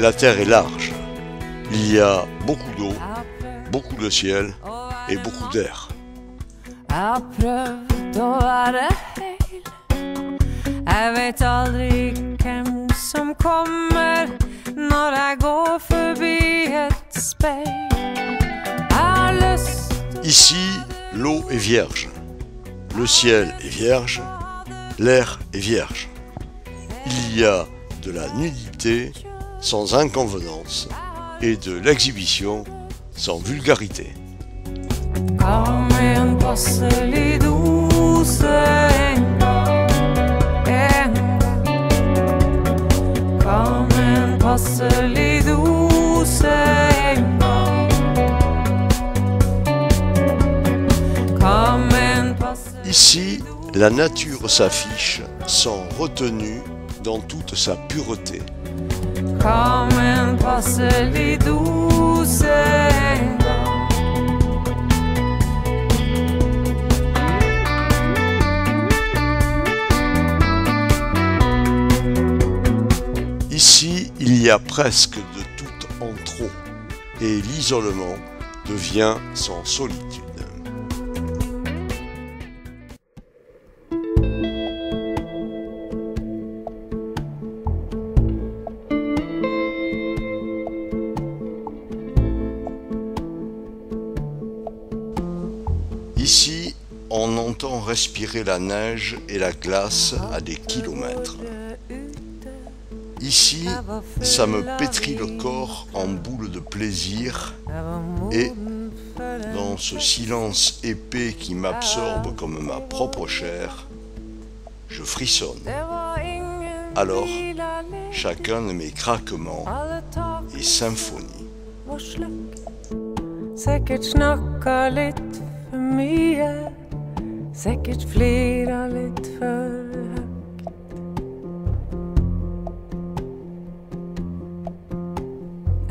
la terre est large. Il y a beaucoup d'eau, beaucoup de ciel et beaucoup d'air. Jeg har prøvd å være heil. Jeg vet aldri hvem som kommer når jeg går forbi et speil. Jeg har lyst til Ici, l'eau est vierge. Le ciel est vierge. L'air est vierge. Il y a de la nudité sans inconvenance et de l'exhibition sans vulgarité. Kom med en passelig dose en gang. Kom med en passelig dose en gang. Kom med en passelig Ici, la nature s'affiche sans retenue dans toute sa pureté. Kom med en passelig dose en gang. Ici, il y a presque de tout en trop, et l'isolement devient sans solitude. Ici, on entend respirer la neige et la glace à des kilomètres. Ici, ça me pétrit le corps en boule de plaisir et, dans ce silence épais qui m'absorbe comme ma propre chair, je frissonne. Alors, chacun de mes craquements est symphonie. Sikkert snakka litt for mye. Sikkert flira litt for høgt.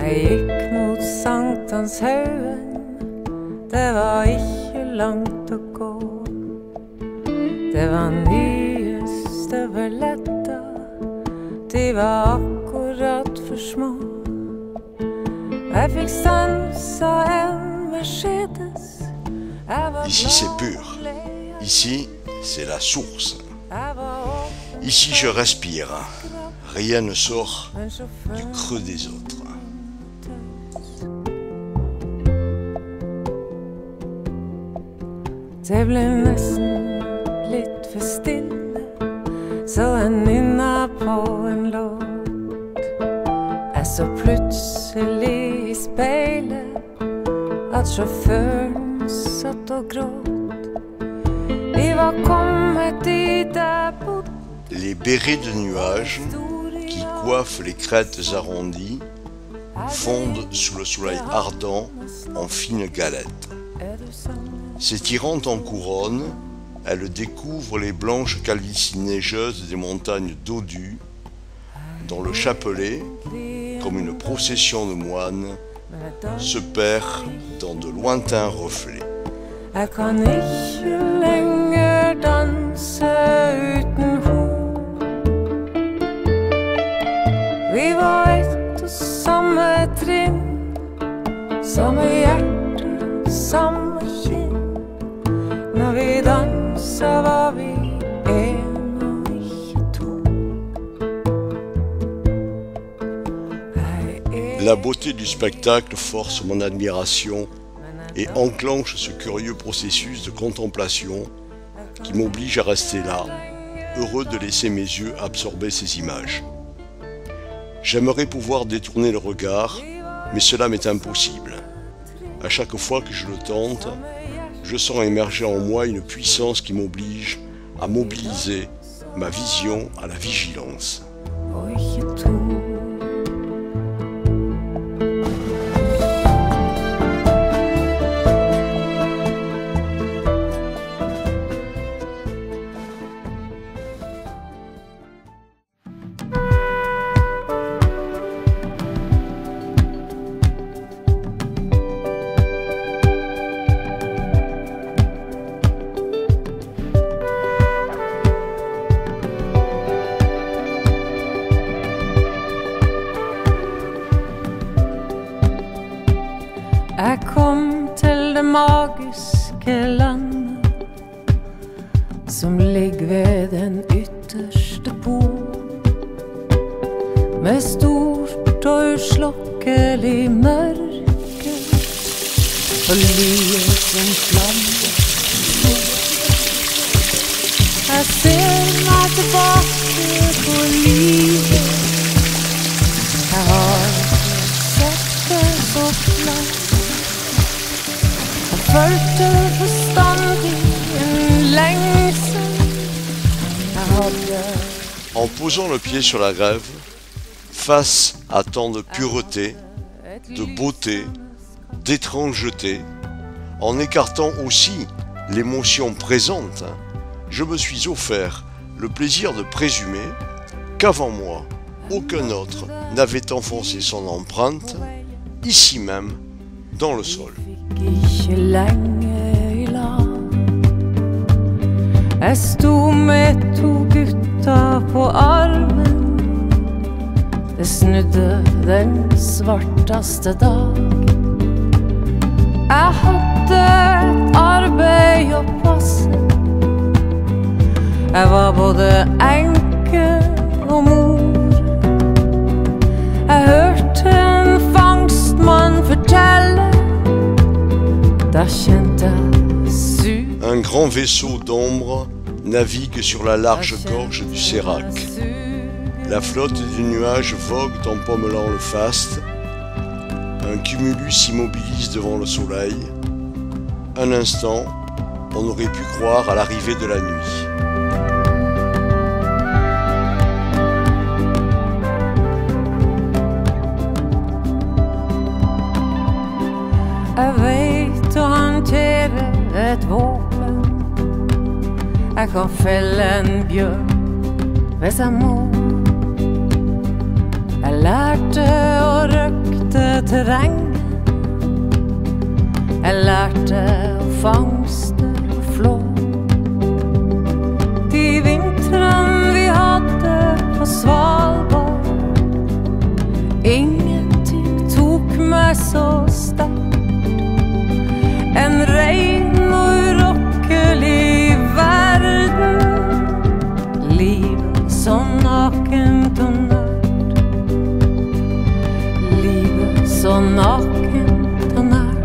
Jeg gikk mot Sankthanshaugen. Det var ikke langt å gå. Det var nye støvletter. De var akkurat for små. Jeg fikk stansa en Mercedes. Ici, c'est pur. Ici, c'est la source. Ici, je respire. Rien ne sort du creux des autres. Det ble nesten litt for stille, så jeg nynna på en låt. Jeg så plutselig i speilet at sjåføren satt og gråt. Vi var kommet dit jeg bodde. Les bérets de nuages qui coiffent les crêtes arrondies fondent sous le soleil ardent en fines galettes. S'étirant en couronne, elle découvre les blanches calvities neigeuses des montagnes Dodu, dont le chapelet, comme une procession de moines, se perd dans de lointains reflets. Jeg kan ikke lenger danse uten ho. Vi var ett og samme trinn, samme hjerte, samme kinn. Når vi dansa var vi en og ikke to. La beauté du spectacle force mon admiration et enclenche ce curieux processus de contemplation qui m'oblige à rester là, heureux de laisser mes yeux absorber ces images. J'aimerais pouvoir détourner le regard, mais cela m'est impossible. À chaque fois que je le tente, je sens émerger en moi une puissance qui m'oblige à mobiliser ma vision à la vigilance. Og ikke to. Jeg kom til det magiske landet som ligger ved den ytterste pol, med stort og uslokkelig mørke og lys som flammer. Jeg ser meg tilbake på livet. Jeg har sett det så klart. Jeg følte bestandig en lengsel. Jeg hadde. En posant le pied sur la grève, face à tant de pureté, de beauté, d'étrangeté, en écartant aussi l'émotion présente, je me suis offert le plaisir de présumer qu'avant moi, aucun autre n'avait enfoncé son empreinte, ici même, dans le sol. Jeg sto med to gutter på armen. Det snudde den svarteste dag. Jeg hadde et arbeid å passe. Jeg var både enke og mor. Jeg hørte en fangstmann fortelle. Da kjente jeg sur. Un grand vaisseau d'ombre navigue sur la large gorge du Sérac. La flotte du nuage vogue en pommelant le faste. Un cumulus s'immobilise devant le soleil. Un instant, on aurait pu croire à l'arrivée de la nuit. Jeg vet å håndtere et våpen. Jeg kan felle en bjørn hvis jeg må. Jeg lærte å røkte terrenget. Jeg lærte å fangste og flå. De vintrene vi hadde på Svalbard, ingenting tok meg så sterkt. En ren og urokkelig verden. Livet så nakent og nært. Livet så nakent og nært.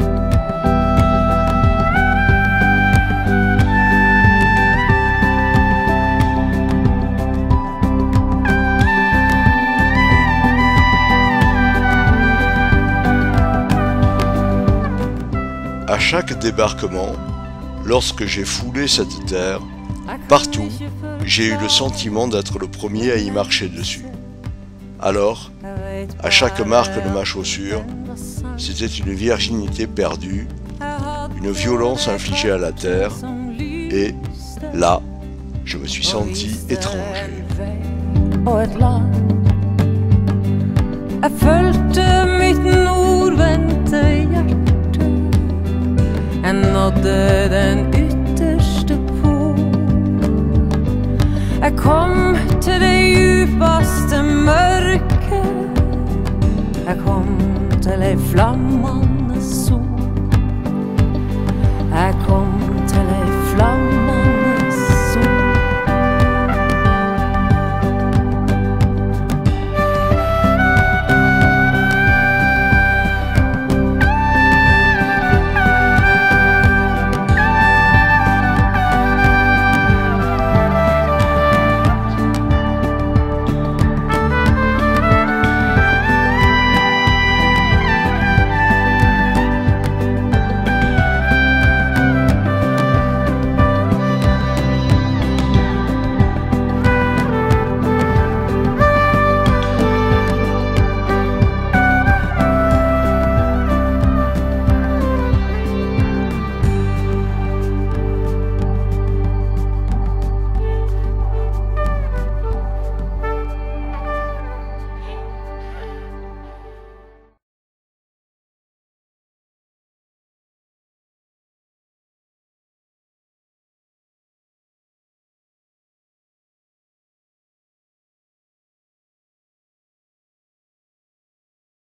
À chaque débarquement, lorsque j'ai foulé cette terre, partout, j'ai eu le sentiment d'être le premier à y marcher dessus. Alors, à chaque marque de ma chaussure, c'était une virginité perdue, une violence infligée à la terre, et là, je me suis senti étranger. Jeg nådde den ytterste pol. Jeg kom til det djupeste mørket. Jeg kom til ei flammende